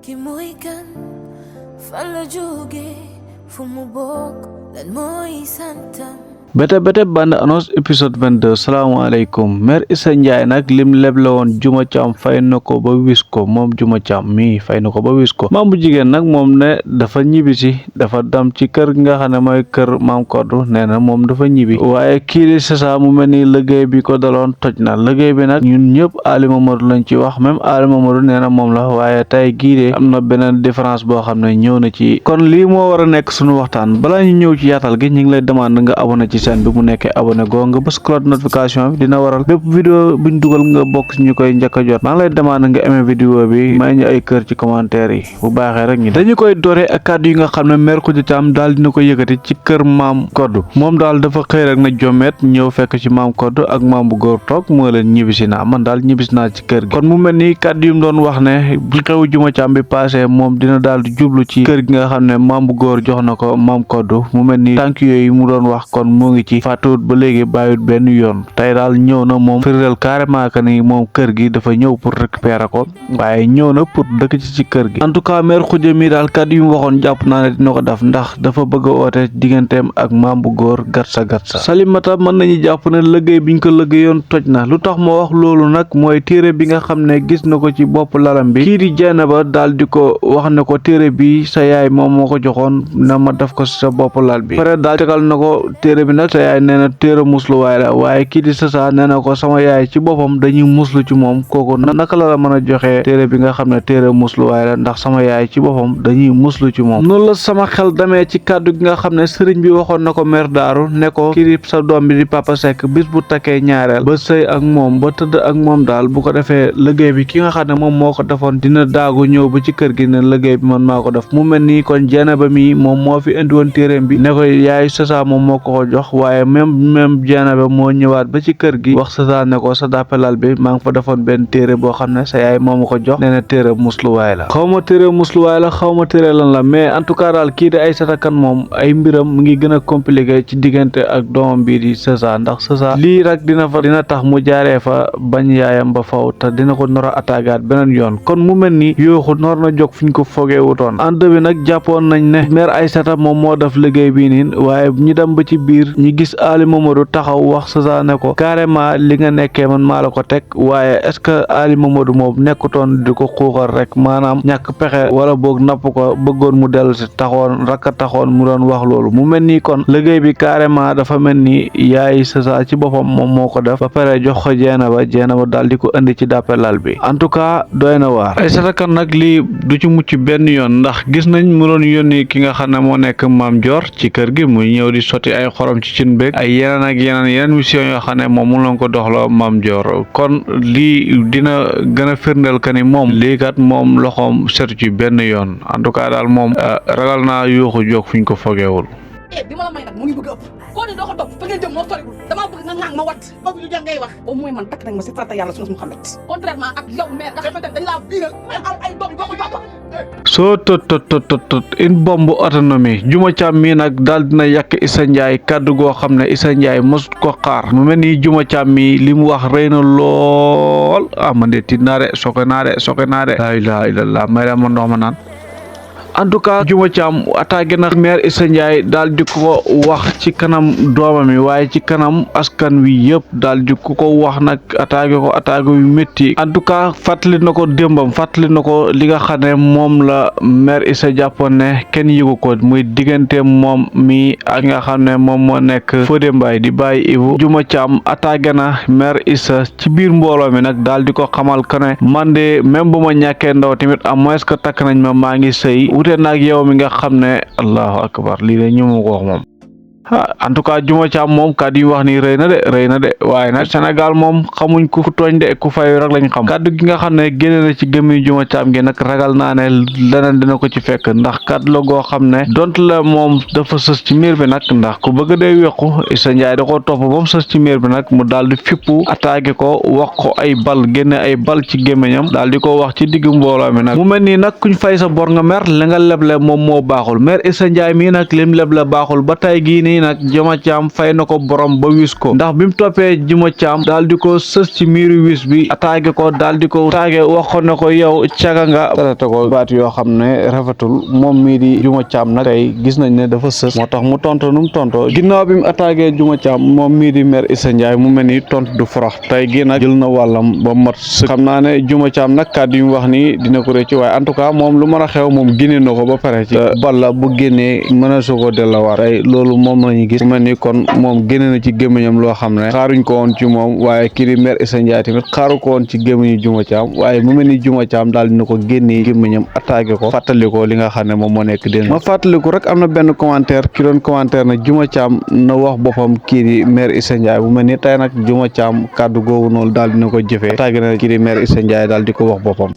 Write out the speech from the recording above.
ki mooy kan fan la jóge fu mu bokk lan mooy santam. bete bande annonce épisode 22 salaamaaleykum mère Issa Ndiaye nag lim leble woon Juma Caam fay na ko ba wis ko moom Juma Caam mii fay na ko ba wis ko maam bu jigéen nag moom ne dafa ñibbisi dafa dam ci kër gi nga xam ne mooy kër maam Koddu nee na moom dafa ñibbi waaye kii di Sasa mu mel ni liggéey bi ko daloon toj na liggéey bi nag ñun ñëpp Ali Mamadou lañ ci wax même Ali Mamadou nee na moom la waaye tey gii de am na beneen différence boo xam ne ñëw na ci kon lii moo war a nekk suñu waxtaan balaa ñu ñëw ci yaatal gi ñu ngi lay demande nga abonné ci chaîne bi mu nekkee abonné goo nga bës cloche de notification bi dina waral bépp vidéo buñ dugal nga bokk ñu koy njëkk a jot maa ngi lay demande nga aimé vidéo bi may ñu ay kër ci commentaire yi bu baaxee rek ñu dañu koy dooree ak kàddu yi nga xam ne mère Khoudia Thiam daal dina ko yëkkati ci kër maam Koddu moom daal dafa xëy rek na jomet ñëw fekk ci maam Koddu ak maam bu góor toog moo leen ñibbisi naa man daal ñibbisi naa ci kër gi kon mu mel ni kàddu yi mu doon wax ne bu xewu Juma Caam bi passé moom dina daal di jublu ci kër gi nga xam ne maam bu góor jox na ko maam Koddu mu mel ni tànk yooyu mu doon wax kon moo ngi ci fàttuwut ba léegi bàyyut benn yoon tey daal ñëw na moom firndeel carrément que ni moom kër gi dafa ñëw pour récupérer ko waaye ñëw na pour dëkk ci kër gi en tout cas mère Khoudia mi daal kàddu yu mu waxoon jàpp naa ne dina ko def ndax dafa bëgg a oote digganteem ak maam bu góor gatsa Salimata mën nañu jàpp ne liggéey biñ ko liggéeyoon toj na lu tax ma wax loolu nag mooy téere bi nga xam ne gis na ko ci bopp lalam bi kii di Jeynaba daal di ko wax ne ko téere bi sa yaay moom moo ko joxoon na ma def ko sa bopp lal bi pare daal tegal na ko téere bi nag sa yaay nee na téere musluwaay la waaye kii di Sasa nee na ko sama yaay ci boppam dañuy muslu ci moom kooku naka la mën a joxe téere bi nga xam ne téere musluwaay la ndax sama yaay ci boppam dañuy muslu ci moom noonu la sama xel demee ci kàddu gi nga xam ne sëriñ bi waxoon na ko mère Daaru ne ko kii di sa doom bi di Papa Seck bis bu takkee ñaareel ba sëy ak moom ba tëdd ak moom daal bu ko defee liggéey bi ki nga xam ne moom moo ko defoon dina daagu ñëw ba ci kër gi ne liggéey bi man maa ko def mu mel nii kon Jeynaba mi moom moo fi indi woon téereem bi ne ko yaay Sasa moom moo ko jox waaye même Jeynaba moo ñëwaat ba ci kër gi wax Sasa ne ko sa dàppalal bi maa ngi fa defoon benn téere boo xam ne sa yaay moom ko jox nee na téere musluwaay la xaw ma téere musluwaay la xaw ma téere lan la mais en tout cas daal kii di Aïssata Kane moom ay mbiram mu ngi gën a compliqué ci diggante ak doomam bii di Sasa ndax Sasa lii rek dina tax mu jaaree fa bañ yaayam ba faw te dina ko nor a attaquaat beneen yoon kon mu mel ni yooxu nor na jóg fi ñu ko fogee wutoon ànd bi nag jàppoon nañ ne mère Aïssata moom moo def liggéey bii niin waaye ñu dem ba ci biir ñu gis Ali Mamadou taxaw wax Sasa ne ko carrément li nga nekkee man maa la ko teg waaye est-ce que Ali Mamadou moom nekkutoon di ko xuuxal rek maanaam ñàkk pexe wala boog napp ko bëggoon mu dellu si taxoon mu doon wax loolu mu mel ni kon liggéey bi carrément dafa mel ni yaay Sasa ci boppam moom moo ko def ba pare jox ko Jeynaba daal di ko indi ci dàppelal bi en tout cas doy na waar Aïssata Kane nag lii du ci mucc benn yoon ndax gis nañ mu doon yónni ki nga xam ne moo nekk Maam Joor ci kër gi muy ñëw di sotti ay xorom ci cin beeg ay yeneen ak yeneen mission yoo xam ne moom mu loon ko doxloo Maam Joor kon lii dina gën a firndeel que ni moom lii kat moom loxoom setu ci benn yoon en tout cas daal moom ragal naa yuuxu jóg fuñ ko fogeewul bi ma la may nag mu ngi bëgg a ëpp koo ne doo ko topp fa ngeen jëm moo soriwul damaa bëgg nga ŋaang ma wat bëgg lu jar ngay wax au moins man takk nañ ma si farata yàlla sunu Muhammad contrairement ak yow mère nga xamante ne dañ laa biiral am ay doom yu bokkul papa soo tot une bombe autonomie Juma Caam mi nag daal dina yàq Issa Ndiaye kàddu goo xam ne Issa Ndiaye mosut ko xaar mu mel ni Juma Caam mi li mu wax rëy na lool man de tiit naa de soke naa de laa ilaaha illallaah may la ma ndox ma naan en tout cas Juma Caam attaqué na mère Issa Ndiaye daal di ko wax ci kanam doomam yi waaye ci kanam askan wi yëpp daal di ko wax nag attaqué yu métti en tout cas fàttali na ko démbam fàttali na ko li nga xam ne moom la mère Issa jàppoon ne kenn yëgu ko muy diggante moom mi ak nga xam ne moom moo nekk Fodé Mbaye di bàyyi Ibu Juma Caam attaqué na mère Issa ci biir mbooloo mi nag daal di ko xamal que ne man de même bu ma ñàkkee ndaw tamit à moins que takk nañ ma maa ngi sëy wute naag yow mi nga xam ne allahu akbar lii de ñu mu ko wax moom en tout cas Juma Caam moom kàddu yi wax ni rëy na de waaye nag Sénégal moom xamuñ ku tooñ de ku fay rek lañ xam kàddu gi nga xam ne génne na ci gémmiñ Juma Caam gi nag ragal naa ne leneen dina ko ci fekk ndax kàddu la goo xam ne dont la moom dafa sës ci miir bi nag ndax ku bëgg dee wéqu Issa Ndiaye da ko topp ba mu sës ci miir bi nag mu daal di fippu attaqué ko wax ko ay bal génne ay bal ci gémmiñam daal di ko wax ci diggu mbooloo mi nag mu mel nii nag kuñ fay sa bor nga mer li nga leble moom moo baaxul mère Issa Ndiaye mii nag lim leble baaxul ba tay gii nii nii nag Juma Caam fay na ko borom ba wis ko ndax bi mu toppee Juma Caam daal di ko sës ci miiru wis bi attaqué ko daal di ko taage wax ko ne ko yow caga nga traité ko baat yoo xam ne rafetul moom mii di Juma Caam nag tey gis nañ ne dafa sës moo tax mu tonto nu mu tonto ginnaaw bi mu attaqué Juma Caam moom mii di maire Issa Ndiaye mu mel ni tontu du forox tey gi nag jël na wàllam ba mat xam naa ne Juma Caam nag kàddu yi mu wax nii dina ko rëcc waaye en tout cas moom lu mën a xew moom génne na ko ba pare ci balla bu génnee mën a soo ko dellawaat tey loolu moom lañu gis mu mel ni kon moom génne na ci gémmiñam loo xam ne xaaruñ ko woon ci moom waaye kii di maire Issa Ndiaye tamit xaaru ko woon ci gémmiñu Juma Caam waaye mu mel ni Juma Caam daal dina ko génnee gémmiñam attaqué ko fàttali ko li nga xam ne moom moo nekk dén ma fàttaliku rek am na benn commentaire ki doon commentaire na Juma Caam na wax boppam kii di maire Issa Ndiaye bu mel ni tey nag Juma Caam kàddu googu noonu daal dina ko jëfee attaqué na kii di maire Issa Ndiaye daal di ko wax boppam